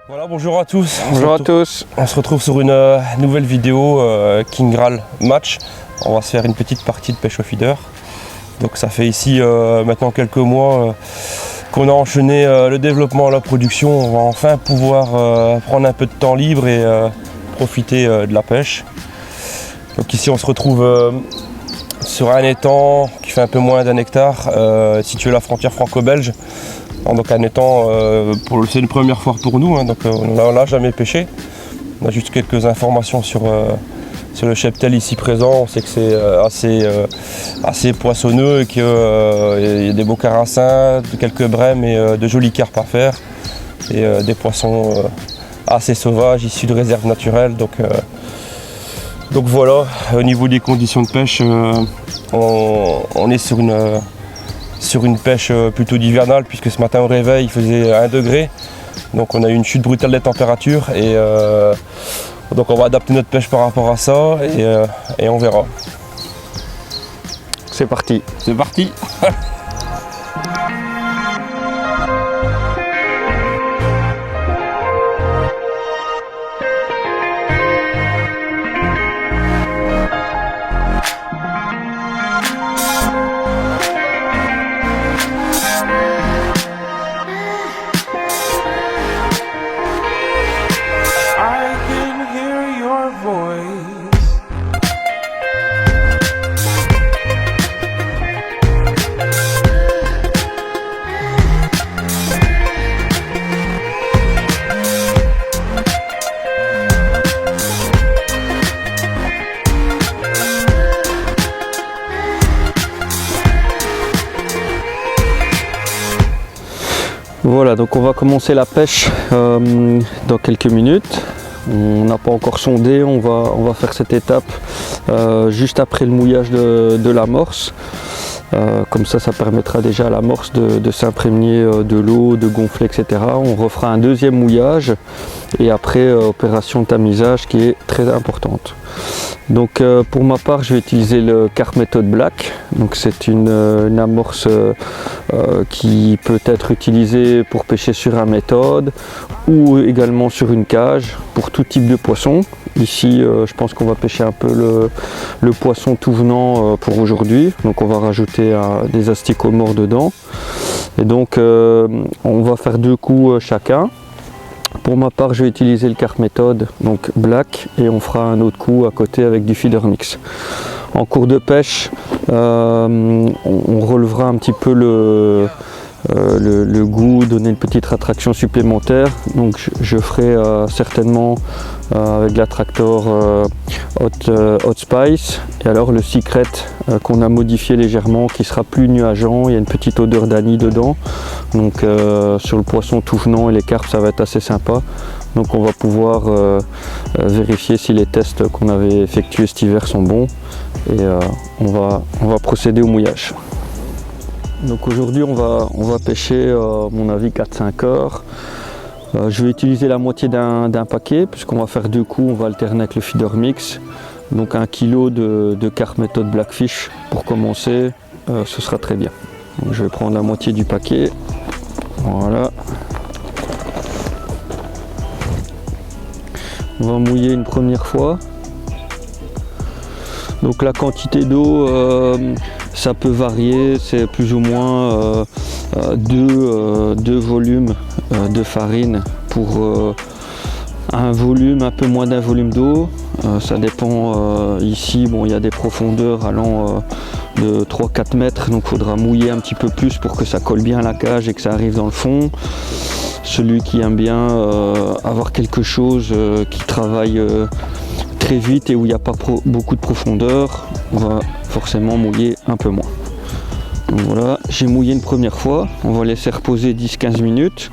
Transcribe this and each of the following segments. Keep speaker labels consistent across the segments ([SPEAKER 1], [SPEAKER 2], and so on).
[SPEAKER 1] Voilà, bonjour à tous.
[SPEAKER 2] Bonjour à tous.
[SPEAKER 1] On se retrouve sur une nouvelle vidéo King Graal match. On va se faire une petite partie de pêche au feeder. Donc ça fait ici maintenant quelques mois qu'on a enchaîné le développement et la production. On va enfin pouvoir prendre un peu de temps libre et profiter de la pêche. Donc ici on se retrouve sur un étang qui fait un peu moins d'un hectare, situé à la frontière franco-belge. Donc un étang, c'est une première fois pour nous, hein, donc on n'a jamais pêché. On a juste quelques informations sur le cheptel ici présent. On sait que c'est assez poissonneux et qu'il y a des beaux carassins, quelques brèmes et de jolis carpes à faire. Et des poissons assez sauvages, issus de réserves naturelles. Donc voilà, au niveau des conditions de pêche, on est sur une pêche plutôt hivernale, puisque ce matin au réveil il faisait 1 degré, donc on a eu une chute brutale des températures et donc on va adapter notre pêche par rapport à ça et on verra.
[SPEAKER 2] C'est parti.
[SPEAKER 1] C'est parti.
[SPEAKER 2] Voilà, donc on va commencer la pêche dans quelques minutes. On n'a pas encore sondé, on va faire cette étape juste après le mouillage de l'amorce. Comme ça permettra déjà à l'amorce de s'imprégner de l'eau, de gonfler, etc. On refera un deuxième mouillage et après opération de tamisage qui est très importante. Donc pour ma part, je vais utiliser le Carp Method Black. Donc c'est une amorce qui peut être utilisée pour pêcher sur un méthode ou également sur une cage pour tout type de poisson. Ici, je pense qu'on va pêcher un peu le poisson tout venant pour aujourd'hui. Donc on va rajouter des asticots morts dedans. Et donc on va faire 2 coups chacun. Pour ma part, je vais utiliser le Carp Method, donc Black, et on fera un autre coup à côté avec du feeder mix. En cours de pêche, on relevera un petit peu le goût, donner une petite attraction supplémentaire. Donc je ferai certainement avec l'attractor Hot Spice, et alors le Secret qu'on a modifié légèrement, qui sera plus nuageant. Il y a une petite odeur d'anis dedans, donc sur le poisson tout venant et les carpes, ça va être assez sympa. Donc on va pouvoir vérifier si les tests qu'on avait effectués cet hiver sont bons, et on va procéder au mouillage. Donc aujourd'hui on va pêcher à mon avis 4-5 heures. Je vais utiliser la moitié d'un paquet, puisqu'on va faire 2 coups, on va alterner avec le feeder mix. Donc 1 kg de Carp Method Blackfish pour commencer, ce sera très bien. Donc je vais prendre la moitié du paquet, voilà. On va mouiller une première fois. Donc la quantité d'eau, ça peut varier, c'est plus ou moins 2 volumes de farine pour un volume, un peu moins d'un volume d'eau. Ça dépend, ici bon, il y a des profondeurs allant de 3-4 mètres, donc il faudra mouiller un petit peu plus pour que ça colle bien à la cage et que ça arrive dans le fond. Celui qui aime bien avoir quelque chose qui travaille très vite et où il n'y a pas beaucoup de profondeur, on va forcément mouiller un peu moins. Donc voilà, j'ai mouillé une première fois, on va laisser reposer 10-15 minutes.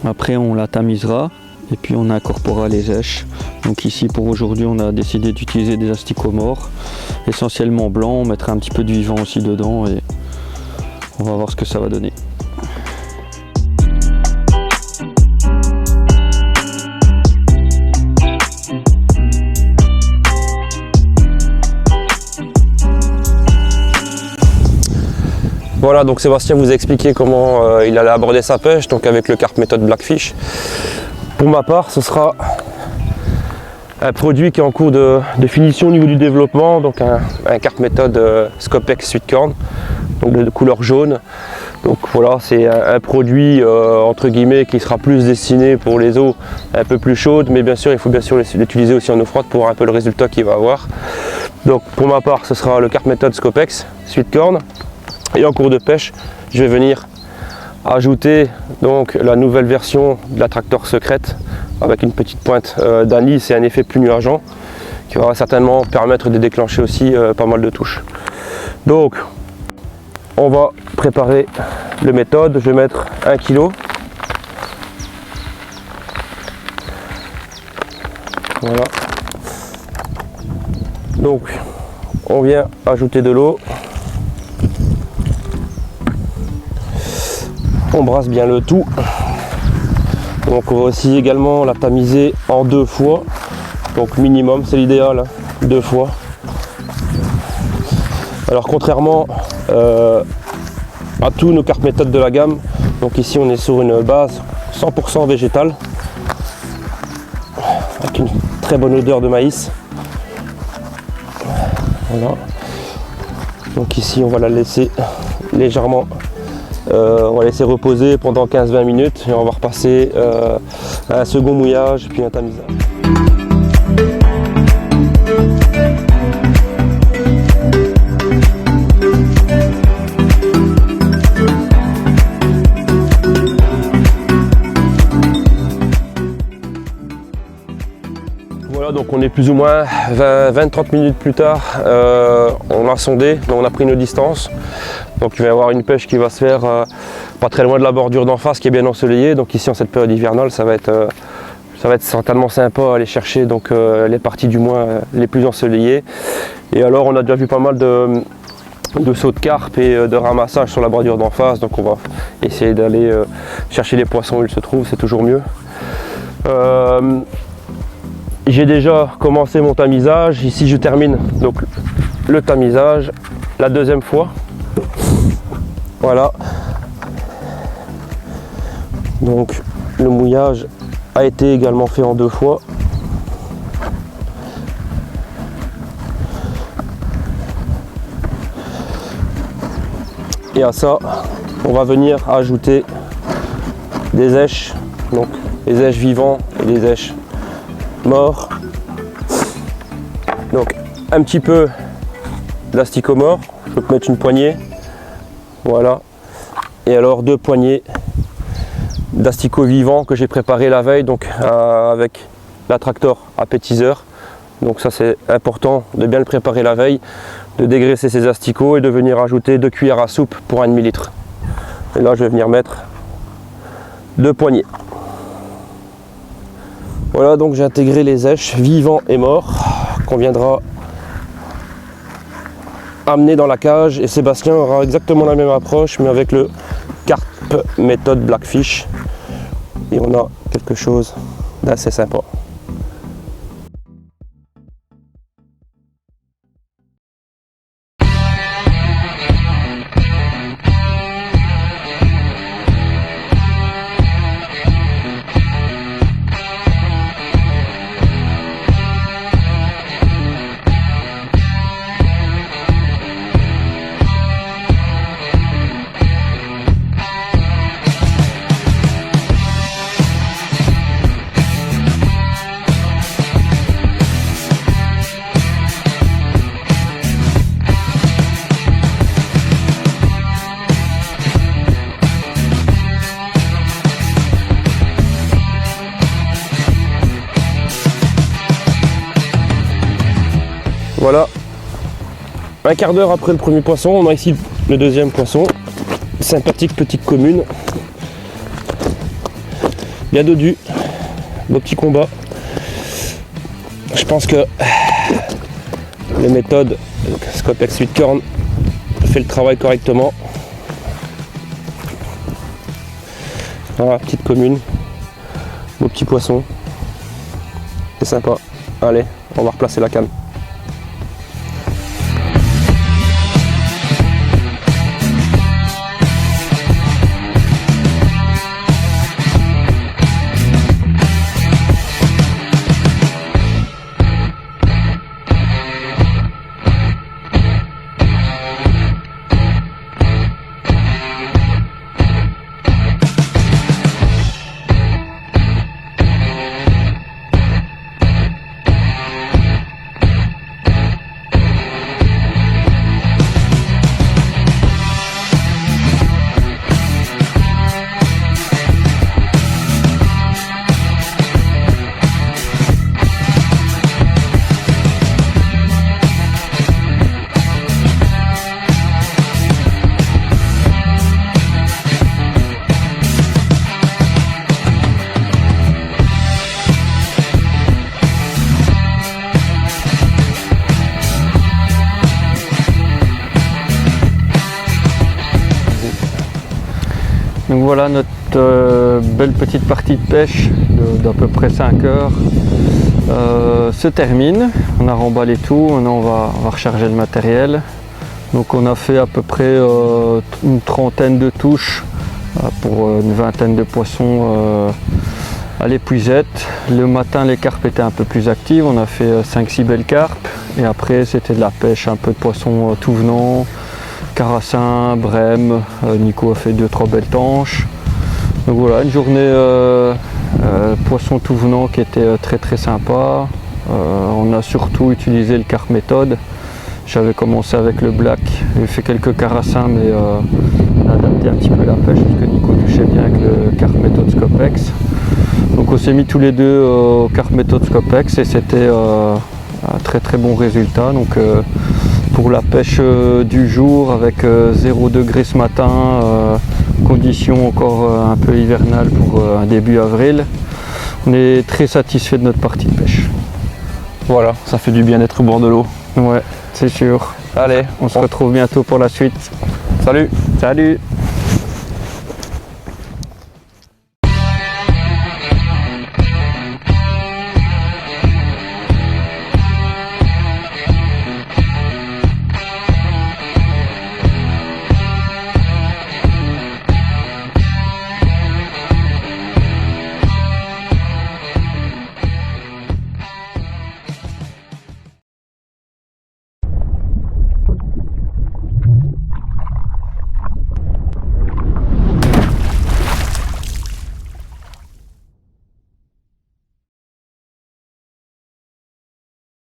[SPEAKER 2] Après on la tamisera et puis on incorporera les èches. Donc ici pour aujourd'hui on a décidé d'utiliser des asticots morts, essentiellement blancs. On mettra un petit peu de vivant aussi dedans et on va voir ce que ça va donner.
[SPEAKER 1] Voilà, donc Sébastien vous a expliqué comment il allait aborder sa pêche, donc avec le carp méthode Blackfish. Pour ma part, ce sera un produit qui est en cours de finition au niveau du développement, donc un carp méthode Scopex Sweetcorn, donc de couleur jaune. Donc voilà, c'est un produit entre guillemets qui sera plus destiné pour les eaux un peu plus chaudes, mais bien sûr il faut bien sûr l'utiliser aussi en eau froide pour voir un peu le résultat qu'il va avoir. Donc pour ma part, ce sera le carp méthode Scopex Sweetcorn, et en cours de pêche, je vais venir ajouter donc la nouvelle version de la Tractor secrète avec une petite pointe d'anis et un effet plus nuageant qui va certainement permettre de déclencher aussi pas mal de touches. Donc on va préparer le méthode. Je vais mettre 1 kg. Voilà. Donc on vient ajouter de l'eau. On brasse bien le tout. Donc on va aussi également la tamiser en 2 fois. Donc minimum, c'est l'idéal, 2 fois. Alors contrairement à tous nos carp méthodes de la gamme, donc ici on est sur une base 100% végétale avec une très bonne odeur de maïs. Voilà. Donc ici on va la laisser légèrement, on va laisser reposer pendant 15-20 minutes et on va repasser à un second mouillage puis un tamisage. Voilà, donc on est plus ou moins 20-30 minutes plus tard, on a sondé, donc on a pris nos distances. Donc il va y avoir une pêche qui va se faire pas très loin de la bordure d'en face qui est bien ensoleillée. Donc ici en cette période hivernale, ça va être certainement sympa à aller chercher donc, les parties du moins les plus ensoleillées. Et alors on a déjà vu pas mal de sauts de carpe et de ramassage sur la bordure d'en face. Donc on va essayer d'aller chercher les poissons où ils se trouvent, c'est toujours mieux. J'ai déjà commencé mon tamisage. Ici je termine donc le tamisage la deuxième fois. Voilà. Donc le mouillage a été également fait en 2 fois. Et à ça, on va venir ajouter des èches, donc les èches vivants et les èches morts. Donc un petit peu d'asticot mort, je peux mettre une poignée, voilà, et alors 2 poignées d'asticots vivants que j'ai préparé la veille, donc avec la Tractor appétiseur. Donc ça c'est important de bien le préparer la veille, de dégraisser ces asticots et de venir ajouter 2 cuillères à soupe pour un demi-litre. Et là je vais venir mettre 2 poignées. Voilà, donc j'ai intégré les èches vivants et morts qu'on viendra amener dans la cage, et Sébastien aura exactement la même approche mais avec le carp méthode Blackfish, et on a quelque chose d'assez sympa. Voilà, un quart d'heure après le premier poisson, on a ici le deuxième poisson. Sympathique petite commune, bien dodu, beau petit combat. Je pense que les méthodes Scopex Sweetcorn fait le travail correctement. Voilà, petite commune, beau petit poisson, c'est sympa. Allez, on va replacer la canne.
[SPEAKER 2] voilà, notre belle petite partie de pêche d'à peu près 5 heures se termine. On a remballé tout, maintenant on va recharger le matériel. Donc on a fait à peu près une trentaine de touches pour une vingtaine de poissons à l'épuisette. Le matin, les carpes étaient un peu plus actives, on a fait 5-6 belles carpes. Et après, c'était de la pêche, un peu de poissons tout venant, carassin, brème. Nico a fait 2-3 belles tanches. Donc voilà, une journée poisson tout venant qui était très sympa. On a surtout utilisé le carp méthode. J'avais commencé avec le black, j'ai fait quelques carassins, mais on a adapté un petit peu la pêche parce que Nico touchait bien avec le carp méthode Scopex. Donc on s'est mis tous les deux au carp méthode Scopex et c'était un très bon résultat. Donc pour la pêche du jour avec 0 degré ce matin, conditions encore un peu hivernales pour un début avril, on est très satisfait de notre partie de pêche.
[SPEAKER 1] Voilà, ça fait du bien d'être au bord de l'eau.
[SPEAKER 2] Ouais, c'est sûr.
[SPEAKER 1] Allez,
[SPEAKER 2] On se retrouve bientôt pour la suite.
[SPEAKER 1] Salut!
[SPEAKER 2] Salut!